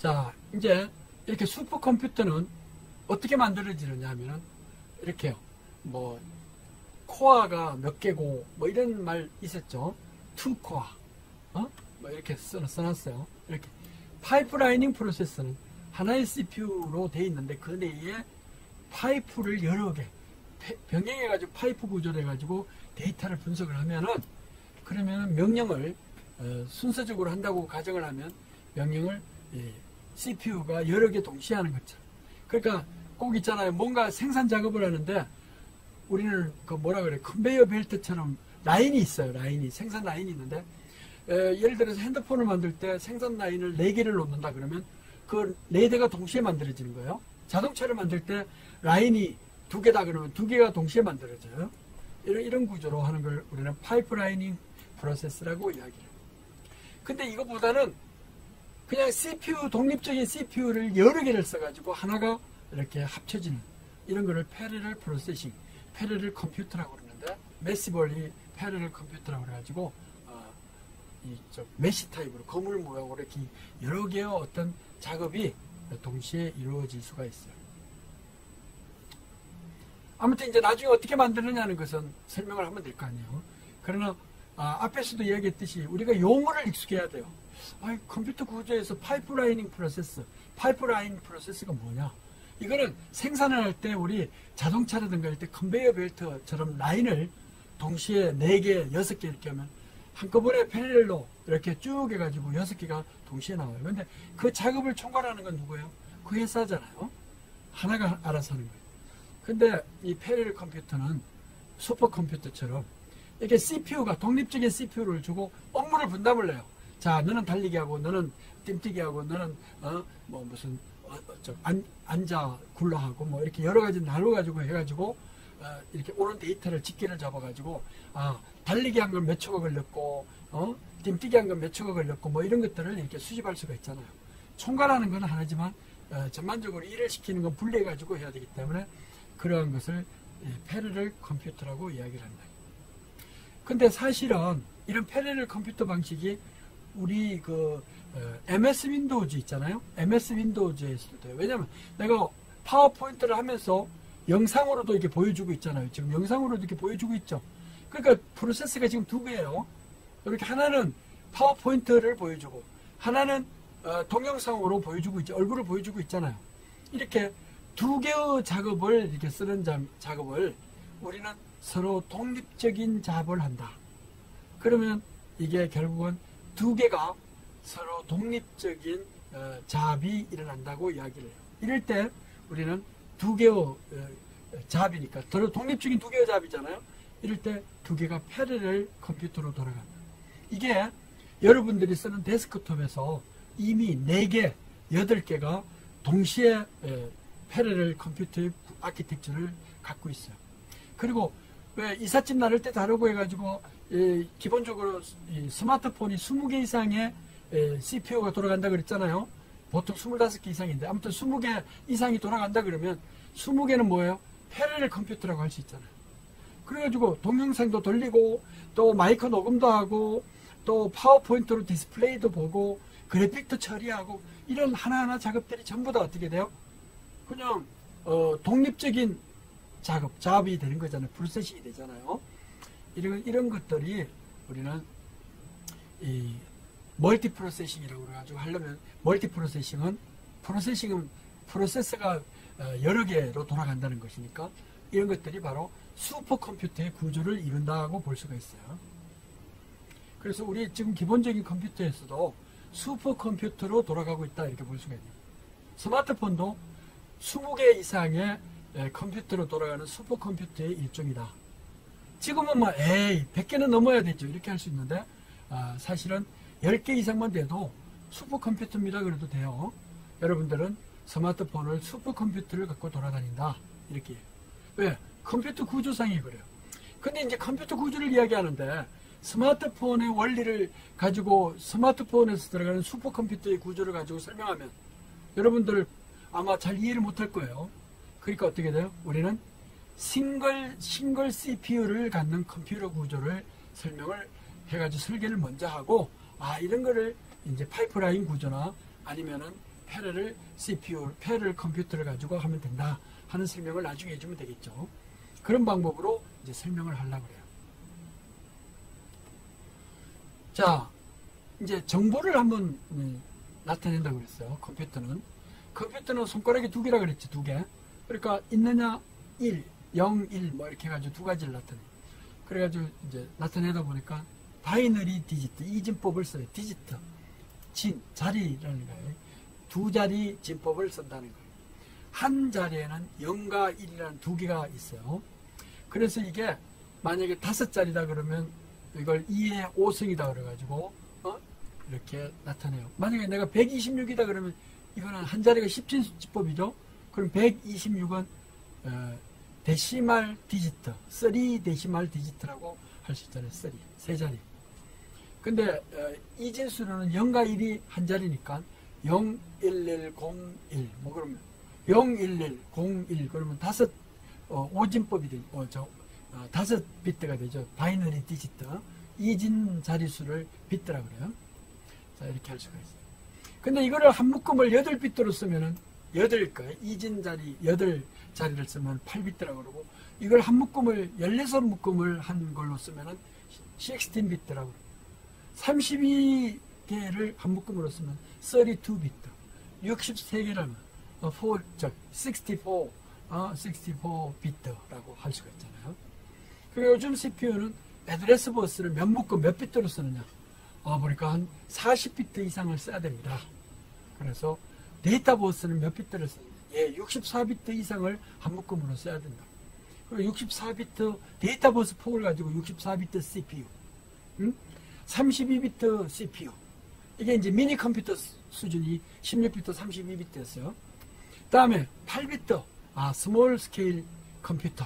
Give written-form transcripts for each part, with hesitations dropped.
자, 이제 이렇게 슈퍼컴퓨터는 어떻게 만들어지느냐 하면은 이렇게요. 뭐 코어가 몇 개고 뭐 이런 말 있었죠. 2코어. 뭐 이렇게 써놨어요. 이렇게 파이프라이닝 프로세스는 하나의 CPU로 돼 있는데 그 내에 파이프를 여러 개 병행해가지고 파이프 구조를 해가지고 데이터를 분석을 하면은 그러면 명령을 순서적으로 한다고 가정을 하면 명령을 CPU가 여러 개 동시에 하는 거죠. 그러니까 꼭 있잖아요. 뭔가 생산 작업을 하는데 우리는 그 뭐라 그래 컨베이어 벨트처럼 라인이 있어요. 생산 라인이 있는데 예를 들어서 핸드폰을 만들 때 생산 라인을 4개를 놓는다 그러면 그 4대가 동시에 만들어지는 거예요. 자동차를 만들 때 라인이 2개다 그러면 2개가 동시에 만들어져요. 이런 구조로 하는 걸 우리는 파이프라이닝 프로세스라고 이야기해요. 근데 이거보다는 그냥 CPU, 독립적인 CPU를 여러 개를 써가지고 하나가 이렇게 합쳐지는 이런 거를 패러럴 프로세싱, 패러럴 컴퓨터라고 그러는데 매시벌리 패러럴 컴퓨터라고 그래가지고 메시 타입으로 거물 모양으로 이렇게 여러 개의 어떤 작업이 동시에 이루어질 수가 있어요. 아무튼 이제 나중에 어떻게 만드느냐는 것은 설명을 하면 될 거 아니에요. 그러나 앞에서도 이야기했듯이 우리가 용어를 익숙해야 돼요. 컴퓨터 구조에서 파이프라이닝 프로세스가 뭐냐? 이거는 생산을 할 때 우리 자동차라든가 할 때 컨베이어 벨트처럼 라인을 동시에 4개, 6개 이렇게 하면 한꺼번에 패러렐로 이렇게 쭉 해가지고 6개가 동시에 나와요. 근데 그 작업을 총괄하는 건 누구예요? 그 회사잖아요. 하나가 알아서 하는 거예요. 근데 이 패러렐 컴퓨터는 슈퍼컴퓨터처럼 이렇게 CPU가 독립적인 CPU를 주고 업무를 분담을 해요. 자, 너는 달리기 하고, 너는 띵뛰기 하고, 너는 앉아 굴러 하고, 뭐 이렇게 여러 가지 나눠가지고 해가지고 이렇게 옳은 데이터를 집계를 잡아가지고 달리기 한 건 몇 초가 걸렸고, 띵뛰기 한 건 몇 초가 걸렸고, 뭐 이런 것들을 이렇게 수집할 수가 있잖아요. 총괄하는 건 하나지만 전반적으로 일을 시키는 건 분리해가지고 해야 되기 때문에 그러한 것을 패러럴 컴퓨터라고 이야기를 합니다. 근데 사실은 이런 패러럴 컴퓨터 방식이 우리 MS 윈도우즈 있잖아요. MS 윈도우즈에서도 돼요. 왜냐면 내가 파워포인트를 하면서 영상으로도 이렇게 보여주고 있잖아요. 지금 영상으로도 이렇게 보여주고 있죠. 그러니까 프로세스가 지금 2개예요. 이렇게 하나는 파워포인트를 보여주고 하나는 동영상으로 보여주고 있죠. 얼굴을 보여주고 있잖아요. 이렇게 2개의 작업을 이렇게 쓰는 작업을 우리는 서로 독립적인 작업을 한다. 그러면 이게 결국은 2개가 서로 독립적인 작업이 일어난다고 이야기를 해요. 이럴 때 우리는 2개의 작업이니까 서로 독립적인 2개의 작업이잖아요. 이럴 때 2개가 패러럴 컴퓨터로 돌아간다. 이게 여러분들이 쓰는 데스크톱에서 이미 4개, 8개가 동시에 패러럴 컴퓨터의 아키텍처를 갖고 있어요. 그리고 왜 이삿짐 나를 때 다루고 해가지고 기본적으로 스마트폰이 20개 이상의 CPU가 돌아간다 그랬잖아요. 보통 25개 이상인데 아무튼 20개 이상이 돌아간다 그러면 20개는 뭐예요? 패러럴 컴퓨터라고 할 수 있잖아요. 그래가지고 동영상도 돌리고 또 마이크 녹음도 하고 또 파워포인트로 디스플레이도 보고 그래픽도 처리하고 이런 하나하나 작업들이 전부 다 어떻게 돼요? 그냥 독립적인 작업이 되는 거잖아요. 프로세싱이 되잖아요. 이런 것들이 우리는 이 멀티 프로세싱이라고 그래가지고 하려면 멀티 프로세싱은 프로세서가 여러 개로 돌아간다는 것이니까 이런 것들이 바로 슈퍼컴퓨터의 구조를 이룬다고 볼 수가 있어요. 그래서 우리 지금 기본적인 컴퓨터에서도 슈퍼컴퓨터로 돌아가고 있다 이렇게 볼 수가 있네요. 스마트폰도 20개 이상의 컴퓨터로 돌아가는 슈퍼컴퓨터의 일종이다. 지금은 100개는 넘어야 되죠. 이렇게 할 수 있는데 사실은 10개 이상만 돼도 슈퍼컴퓨터입니다. 그래도 돼요. 여러분들은 스마트폰을 슈퍼컴퓨터를 갖고 돌아다닌다. 이렇게. 왜? 컴퓨터 구조상이 그래요. 근데 이제 컴퓨터 구조를 이야기하는데 스마트폰의 원리를 가지고 스마트폰에서 들어가는 슈퍼컴퓨터의 구조를 가지고 설명하면 여러분들 아마 잘 이해를 못할 거예요. 그러니까 어떻게 돼요? 우리는 싱글 CPU를 갖는 컴퓨터 구조를 설명을 해가지고 설계를 먼저 하고 이런 거를 이제 파이프라인 구조나 아니면은 패러럴 CPU, 패러럴 컴퓨터를 가지고 하면 된다 하는 설명을 나중에 해주면 되겠죠. 그런 방법으로 이제 설명을 하려고 그래요. 자, 이제 정보를 한번 나타낸다고 그랬어요. 컴퓨터는 손가락이 두 개라 그랬지, 두 개. 그러니까 있느냐 1, 0, 1 뭐 이렇게 해가지고 두 가지를 나타내. 그래가지고 이제 나타내다 보니까 바이너리 디지트, 이진법을 써요. 디지트, 자리라는 거예요. 두 자리 진법을 쓴다는 거예요. 한 자리에는 0과 1이라는 두 개가 있어요. 그래서 이게 만약에 5자리다 그러면 이걸 2의 5승이다 그래가지고 이렇게 나타내요. 만약에 내가 126이다 그러면 이거는 한 자리가 10진수법이죠. 그럼 126은 데시말 디지트, 3 데시말 디지트라고 할 수 있잖아요. 3 자리. 근데 이진수로는 0과 1이 한 자리니까 0, 1, 1, 0, 1 뭐 그러면 0, 1, 1, 0, 1 그러면 5진법이 되죠. 5비트가 되죠. 바이너리 디지트. 이진 자리수를 비트라 그래요. 자, 이렇게 할 수가 있어요. 근데 이거를 한 묶음을 8비트로 쓰면은 8개, 이진 자리 8자리를 쓰면 8비트라고 그러고, 이걸 한 묶음을 16묶음을 한 걸로 쓰면은 16비트라고 그래요. 32개를 한 묶음으로 쓰면 32비트. 63개라면 64비트라고 할 수가 있잖아요. 그리고 요즘 CPU는 애드레스 버스를 몇 묶음 몇 비트로 쓰느냐. 보니까 한 40비트 이상을 써야 됩니다. 그래서 데이터 버스는 몇 비트를 쓰느냐. 64비트 이상을 한 묶음으로 써야 된다. 그리고 64비트 데이터 버스 폭을 가지고 64비트 CPU, 32비트 CPU. 이게 이제 미니 컴퓨터 수준이 16비트, 32비트였어요. 그 다음에 8비트, 스몰 스케일 컴퓨터,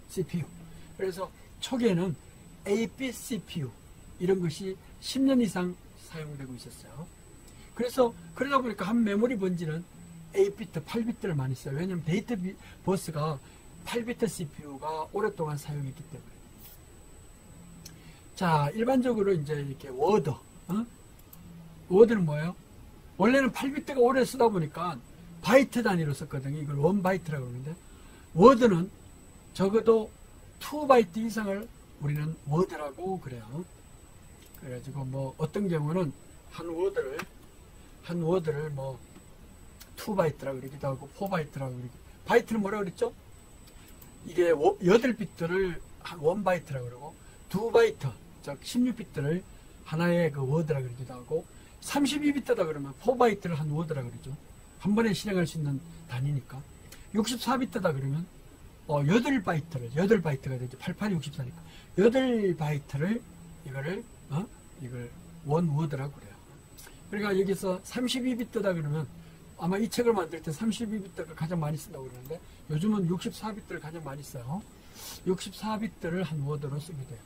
CPU. 그래서 초기에는 8비트 CPU, 이런 것이 10년 이상 사용되고 있었어요. 그래서 그러다 보니까 한 메모리 번지는 8비트, 8비트를 많이 써요. 왜냐하면 데이터 버스가 8비트 CPU가 오랫동안 사용했기 때문에. 자, 일반적으로 이제 이렇게 워드는 뭐예요? 원래는 8비트가 오래 쓰다 보니까 바이트 단위로 썼거든요. 이걸 1바이트라고 그러는데, 워드는 적어도 2바이트 이상을 우리는 워드라고 그래요. 그래가지고 뭐 어떤 경우는 한 워드를 뭐 2바이트라고 그러기도 하고 4바이트라고 그러기도. 바이트는 뭐라고 그랬죠? 이게 8비트를 1바이트라고 그러고, 2바이트, 즉 16비트를 하나의 그 워드라고 그러기도 하고, 32비트다 그러면 4바이트를 한 워드라고 그러죠. 한 번에 실행할 수 있는 단위니까. 64비트다 그러면 8바이트가 되죠. 88이 64니까 8바이트를 이걸 원워드라고 그래요. 그러니까 여기서 32비트다 그러면 아마 이 책을 만들 때 32비트가 가장 많이 쓴다고 그러는데, 요즘은 64비트를 가장 많이 써요. 64비트를 한 워드로 쓰게 돼요.